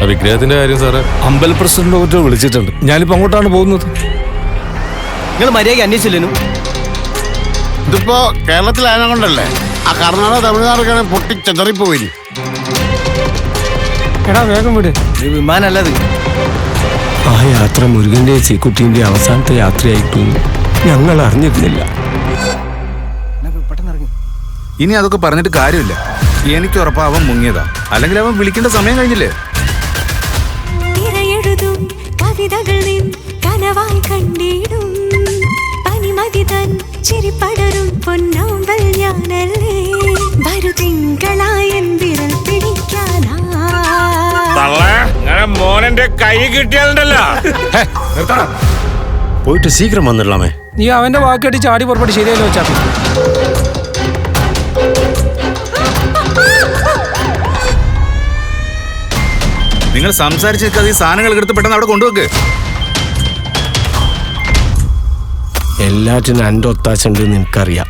വിഗ്രഹത്തിന്റെ കാര്യം സാറേ അമ്പല പ്രസിഡന്റ് വിളിച്ചിട്ടുണ്ട്. ഞാനിപ്പോ അങ്ങോട്ടാണ് പോകുന്നത്. നിങ്ങൾ മര്യാദയ്ക്ക് അന്വേഷിച്ചില്ലേനു? ഇതിപ്പോ കേരളത്തിലായതുകൊണ്ടല്ലേ ആ കർണാടക തമിഴ്നാടൊക്കെ പൊട്ടി ചെതറിപ്പോയി. എടാ വേഗം വിട്. വിമാനല്ലത്. ആ യാത്ര മുരുകന്റെ ചീക്കുട്ടിന്റെ അവസാനത്തെ യാത്രയായിട്ടും ഞങ്ങൾ അറിഞ്ഞിരുന്നില്ല. ഇനി അതൊക്കെ പറഞ്ഞിട്ട് കാര്യമില്ല. എനിക്ക് ഉറപ്പാ അവൻ മുങ്ങിയതാ, അല്ലെങ്കിൽ അവൻ വിളിക്കേണ്ട സമയം കഴിഞ്ഞില്ലേ? കനവായി കണ്ടിടും പനിമതി തൻ ചിരിപ്പടരും പൊന്നാമ്പൽ ഞാനല്ലേ വരു തിങ്കളായ വിരൽ പിടിക്കാനാ മോനെ കൈ കിട്ടിയാലുണ്ടല്ലോ. പോയിട്ട് സീക്കിരം വന്നിടലാമേ. നീ അവന്റെ വാക്കടി ചാടി പുറപ്പെട്ട് ശരിയല്ലോ വെച്ചാ. നിങ്ങൾ സംസാരിച്ച് നിൽക്കാതെ ഈ സാധനങ്ങൾ എടുത്ത് പെട്ടെന്ന് അവിടെ കൊണ്ടുവെക്ക്. എല്ലാറ്റിനും എൻ്റെ ഒത്താശുണ്ട് നിനക്കറിയാം.